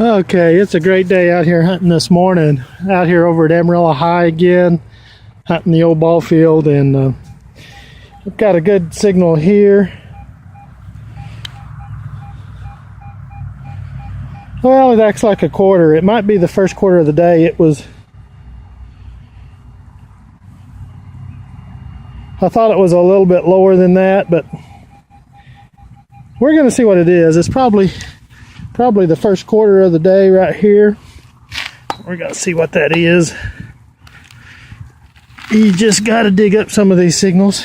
Okay, it's a great day out here hunting this morning. Out here over at Amarillo High again, hunting the old ball field, and I've got a good signal here. Well, it acts like a quarter. It might be the first quarter of the day. I thought it was a little bit lower than that, but we're going to see what it is. It's probably the first quarter of the day right here. We're going to see what that is. You just got to dig up some of these signals.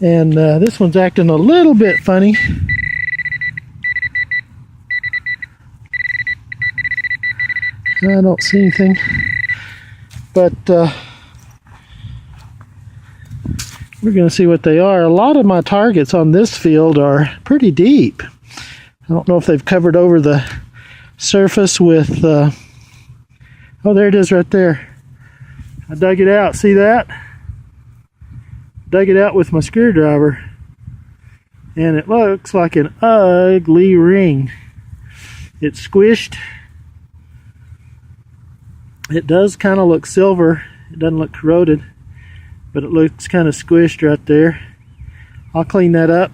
And this one's acting a little bit funny. I don't see anything. But we're going to see what they are. A lot of my targets on this field are pretty deep. I don't know if they've covered over the surface with, oh, there it is right there. I dug it out, see that? Dug it out with my screwdriver. And it looks like an ugly ring. It's squished. It does kind of look silver. It doesn't look corroded, but it looks kind of squished right there. I'll clean that up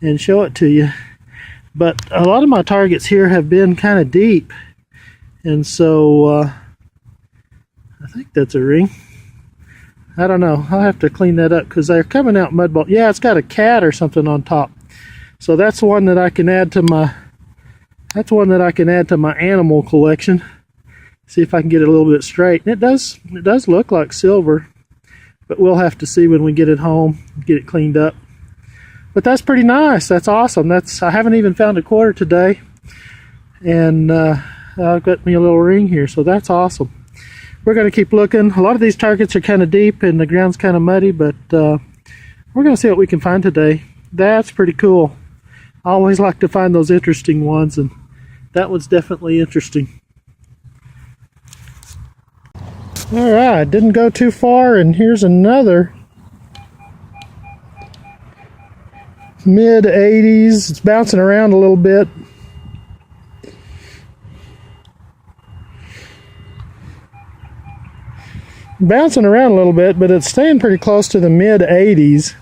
and show it to you. But a lot of my targets here have been kind of deep, and so I think that's a ring. I don't know. I'll have to clean that up because they're coming out mud ball. Yeah, it's got a cat or something on top. So that's one that I can add to my. That's one that I can add to my animal collection. See if I can get it a little bit straight. And it does look like silver, but we'll have to see when we get it home, get it cleaned up. But that's pretty nice. That's awesome. I haven't even found a quarter today, and I've got me a little ring here, so that's awesome. We're going to keep looking. A lot of these targets are kind of deep and the ground's kind of muddy, but we're going to see what we can find today. That's pretty cool. I always like to find those interesting ones, and that one's definitely interesting. All right, didn't go too far, and here's another. Mid 80s. It's bouncing around a little bit. Bouncing around a little bit, but it's staying pretty close to the mid 80s.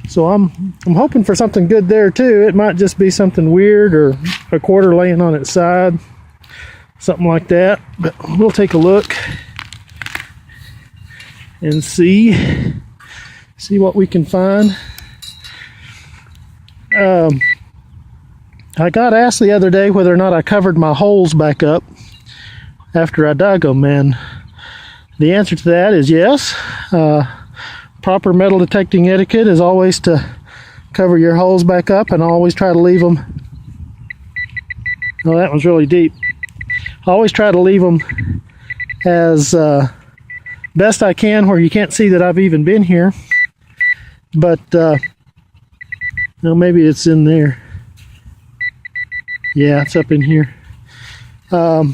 So I'm hoping for something good there too. It might just be something weird or a quarter laying on its side, something like that. But we'll take a look and see what we can find. I got asked the other day whether or not I covered my holes back up after I dug them, and the answer to that is yes. Proper metal detecting etiquette is always to cover your holes back up, and I always try to leave them. Oh, that one's really deep. I always try to leave them as best I can where you can't see that I've even been here. But no, maybe it's in there. Yeah, it's up in here. Yeah,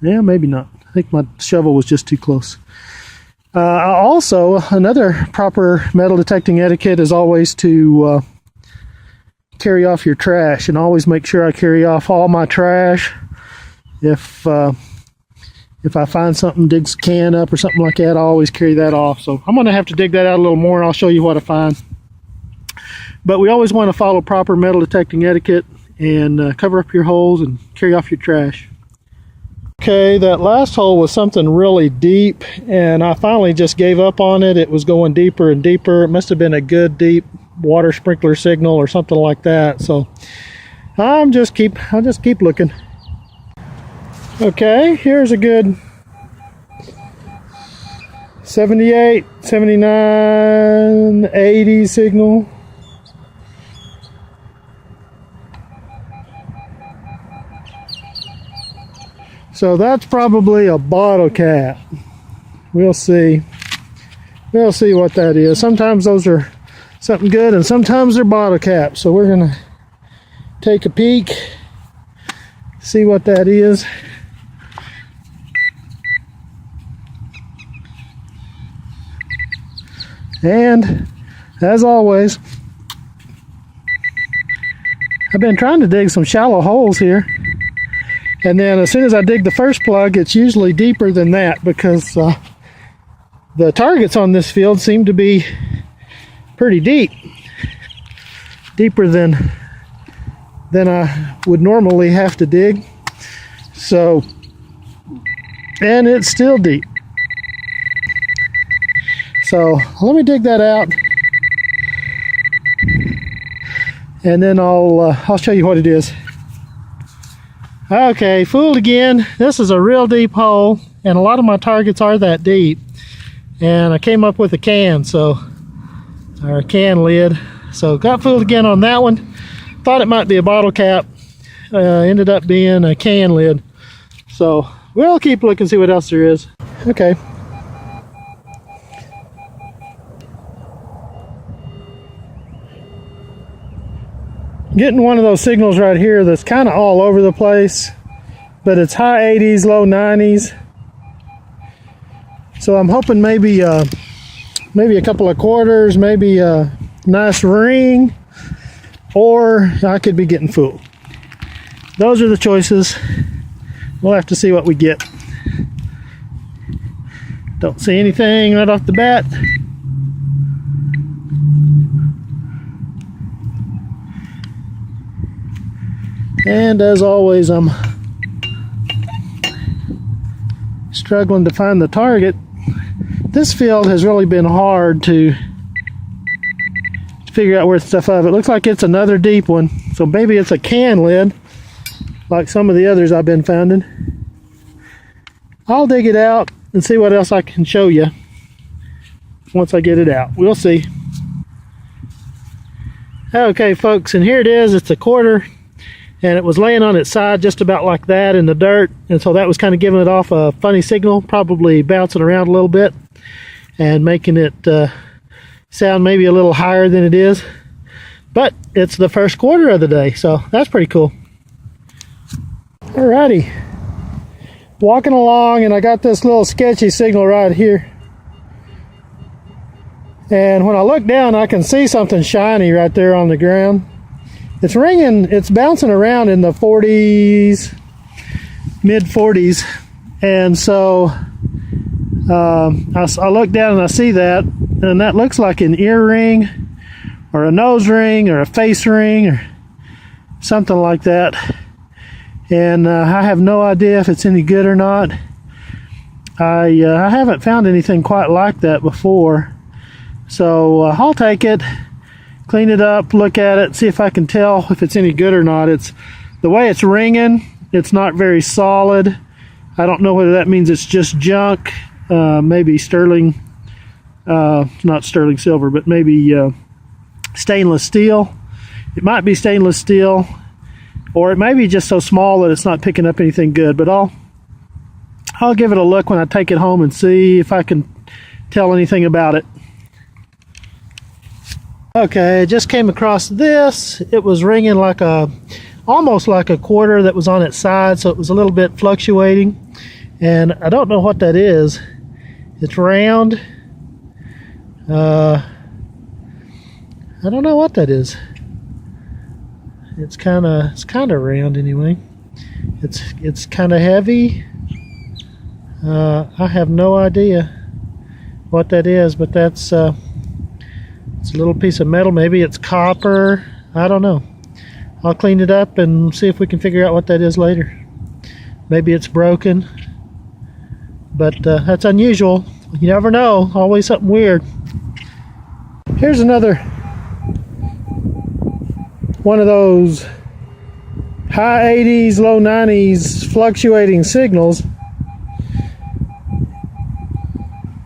maybe not. I think my shovel was just too close. Also, another proper metal detecting etiquette is always to carry off your trash, and always make sure I carry off all my trash. If I find something, digs a can up or something like that, I always carry that off. So I'm going to have to dig that out a little more, and I'll show you what I find. But we always want to follow proper metal detecting etiquette and cover up your holes and carry off your trash. Okay, that last hole was something really deep, and I finally just gave up on it. It was going deeper and deeper. It must have been a good deep water sprinkler signal or something like that. So I'll just keep looking. Okay, here's a good 78, 79, 80 signal. So that's probably a bottle cap. We'll see. We'll see what that is. Sometimes those are something good, and sometimes they're bottle caps. So we're gonna take a peek, see what that is. And as always, I've been trying to dig some shallow holes here, and then as soon as I dig the first plug, it's usually deeper than that because the targets on this field seem to be pretty deep, deeper than I would normally have to dig. So, and it's still deep. So let me dig that out, and then I'll show you what it is. Okay, fooled again. This is a real deep hole, and a lot of my targets are that deep. And I came up with a can, or a can lid. So got fooled again on that one. Thought it might be a bottle cap. Ended up being a can lid. So we'll keep looking, see what else there is. Okay. Getting one of those signals right here that's kind of all over the place, but it's high 80s, low 90s. So I'm hoping maybe a couple of quarters, maybe a nice ring, or I could be getting fooled. Those are the choices. We'll have to see what we get. Don't see anything right off the bat. And as always, I'm struggling to find the target. This field has really been hard to figure out where stuff is. It looks like it's another deep one, so maybe it's a can lid like some of the others I've been finding. I'll dig it out and see what else I can show you once I get it out. We'll see. Okay folks, and here it is. It's a quarter, and it was laying on its side just about like that in the dirt, and so that was kind of giving it off a funny signal, probably bouncing around a little bit and making it sound maybe a little higher than it is. But it's the first quarter of the day, so that's pretty cool. Alrighty, walking along, and I got this little sketchy signal right here, and when I look down I can see something shiny right there on the ground. It's ringing, it's bouncing around in the 40s, mid 40s, and so I look down and I see that, and that looks like an ear ring or a nose ring or a face ring or something like that. And I have no idea if it's any good or not. I haven't found anything quite like that before, so I'll take it, clean it up, look at it, see if I can tell if it's any good or not. It's the way it's ringing, it's not very solid. I don't know whether that means it's just junk, maybe sterling, not sterling silver, but maybe stainless steel. It might be stainless steel, or it may be just so small that it's not picking up anything good. But I'll give it a look when I take it home and see if I can tell anything about it. Okay, I just came across this. It was ringing like almost like a quarter that was on its side, so it was a little bit fluctuating, and I don't know what that is. It's round. I don't know what that is. It's kind of round anyway. It's kind of heavy. I have no idea what that is, but that's it's a little piece of metal. Maybe it's copper. I don't know. I'll clean it up and see if we can figure out what that is later. Maybe it's broken, but that's unusual. You never know. Always something weird. Here's another one of those high 80s, low 90s fluctuating signals.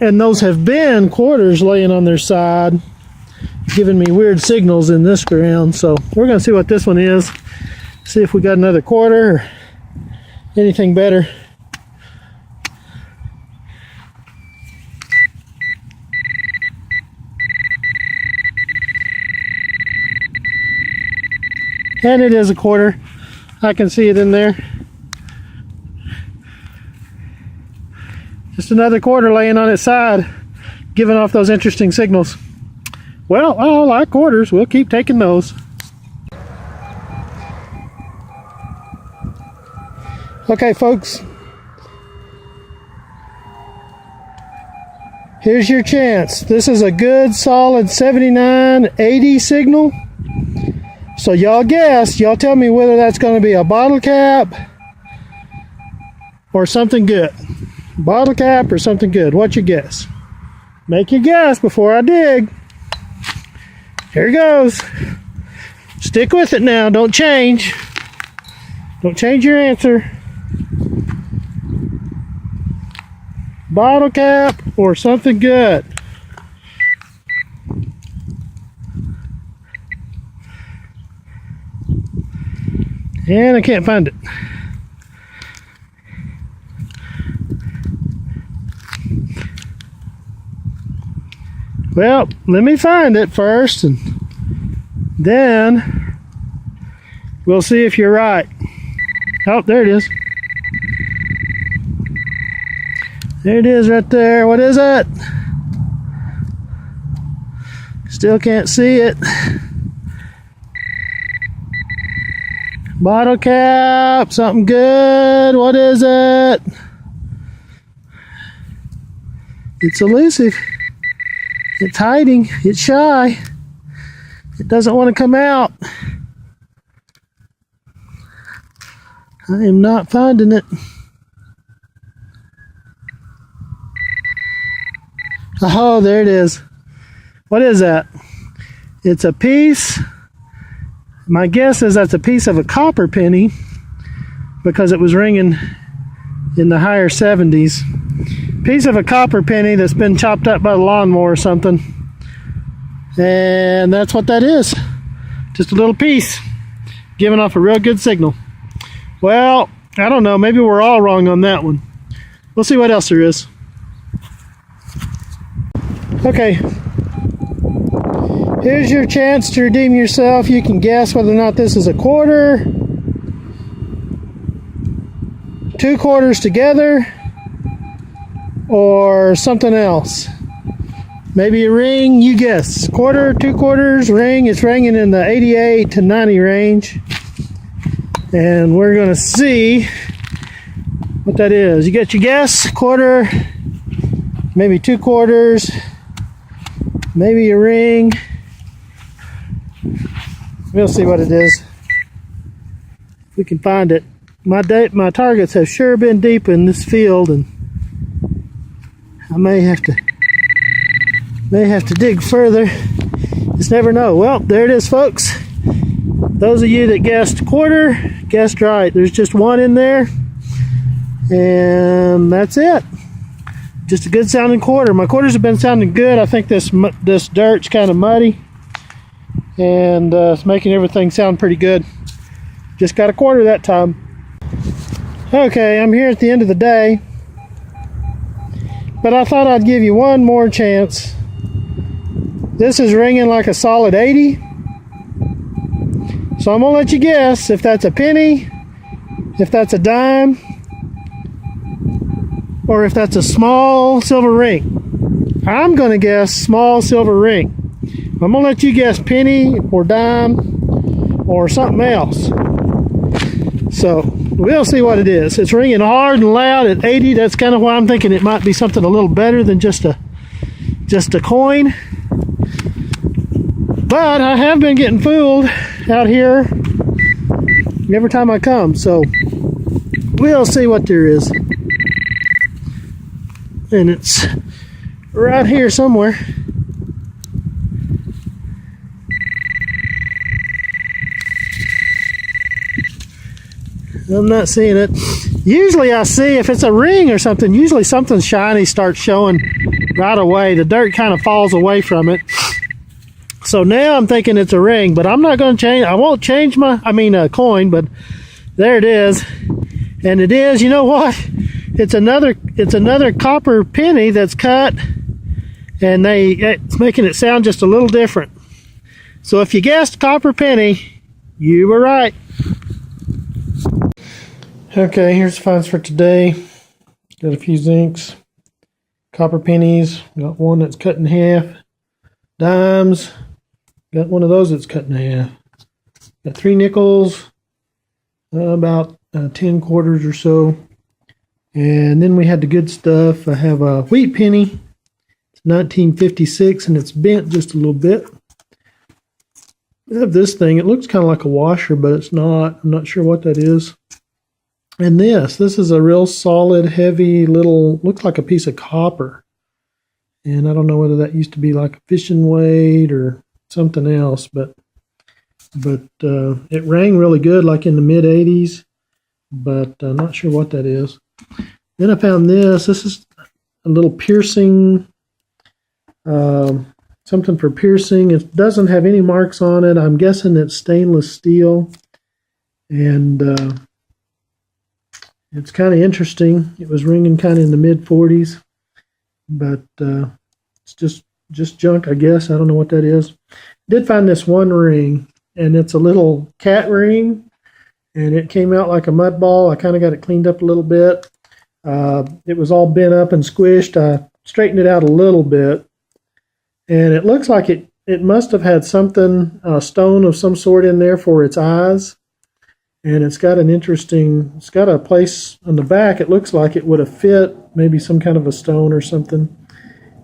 And those have been quarters laying on their side, giving me weird signals in this ground. So we're going to see what this one is, see if we got another quarter or anything better. And it is a quarter. I can see it in there. Just another quarter laying on its side, giving off those interesting signals. Well, I like quarters. We'll keep taking those. Okay, folks. Here's your chance. This is a good solid 7980 signal. So y'all guess, y'all tell me whether that's going to be a bottle cap or something good. Bottle cap or something good. What's your guess? Make your guess before I dig. Here it goes. Stick with it now. Don't change. Don't change your answer. Bottle cap or something good. And I can't find it. Well, let me find it first, and then we'll see if you're right. Oh, there it is. There it is right there. What is it? Still can't see it. Bottle cap, something good. What is it? It's elusive. It's hiding. It's shy. It doesn't want to come out. I am not finding it. Oh, there it is. What is that? It's a piece. My guess is that's a piece of a copper penny because it was ringing in the higher 70s. Piece of a copper penny that's been chopped up by the lawnmower or something. And that's what that is. Just a little piece giving off a real good signal. Well, I don't know. Maybe we're all wrong on that one. We'll see what else there is. Okay. Here's your chance to redeem yourself. You can guess whether or not this is a quarter, 2 quarters together, or something else. Maybe a ring, you guess. Quarter, 2 quarters, ring. It's ringing in the 88 to 90 range. And we're going to see what that is. You get your guess? Quarter, maybe 2 quarters, maybe a ring. We'll see what it is. If we can find it. My targets have sure been deep in this field, and I may have to dig further. Just never know. Well, there it is, folks. Those of you that guessed quarter, guessed right. There's just one in there, and that's it. Just a good sounding quarter. My quarters have been sounding good. I think this dirt's kind of muddy, and it's making everything sound pretty good. Just got a quarter that time. Okay, I'm here at the end of the day, but I thought I'd give you one more chance. This is ringing like a solid 80, so I'm gonna let you guess if that's a penny, if that's a dime, or if that's a small silver ring. I'm gonna guess small silver ring. I'm gonna let you guess penny or dime or something else. So we'll see what it is. It's ringing hard and loud at 80. That's kind of why I'm thinking it might be something a little better than just a coin. But I have been getting fooled out here every time I come. So we'll see what there is. And it's right here somewhere. I'm not seeing it. Usually I see if it's a ring or something, usually something shiny starts showing right away. The dirt kind of falls away from it. So now I'm thinking it's a ring, but I'm not going to change. I won't change a coin, but there it is. And it is, you know what? It's another copper penny that's cut, and it's making it sound just a little different. So if you guessed copper penny, you were right. Okay, here's the finds for today. Got a few zincs, copper pennies, got one that's cut in half, dimes, got one of those that's cut in half, got 3 nickels, about 10 quarters or so. And then we had the good stuff. I have a wheat penny. It's 1956 and it's bent just a little bit. I have this thing. It looks kind of like a washer, but it's not. I'm not sure what that is. And this is a real solid, heavy little, looks like a piece of copper. And I don't know whether that used to be like a fishing weight or something else, but it rang really good, like in the mid 80s, but I'm not sure what that is. Then I found this. This is a little piercing, something for piercing. It doesn't have any marks on it. I'm guessing it's stainless steel, and it's kind of interesting. It was ringing kind of in the mid 40s, but it's just junk, I guess. I don't know what that is. Did find this one ring, and it's a little cat ring, and it came out like a mud ball. I kind of got it cleaned up a little bit. It was all bent up and squished. I straightened it out a little bit, and it looks like it must have had something, a stone of some sort in there for its eyes. And it's got it's got a place on the back. It looks like it would have fit maybe some kind of a stone or something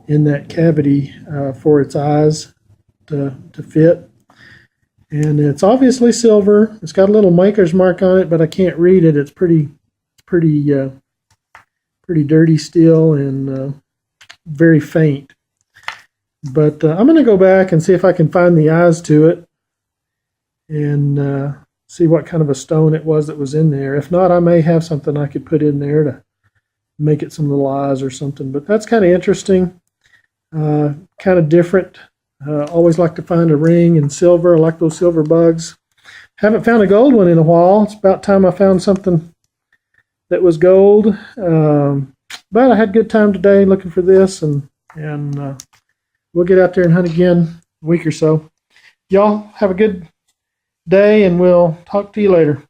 in that cavity for its eyes to fit. And it's obviously silver. It's got a little maker's mark on it, but I can't read it. It's pretty dirty still, and very faint. But I'm going to go back and see if I can find the eyes to it, and see what kind of a stone it was that was in there. If not, I may have something I could put in there to make it some little eyes or something. But that's kind of interesting, kind of different. Always like to find a ring in silver. I like those silver bugs. Haven't found a gold one in a while. It's about time I found something that was gold. But I had a good time today looking for this, and we'll get out there and hunt again a week or so. Y'all have a good day, and we'll talk to you later.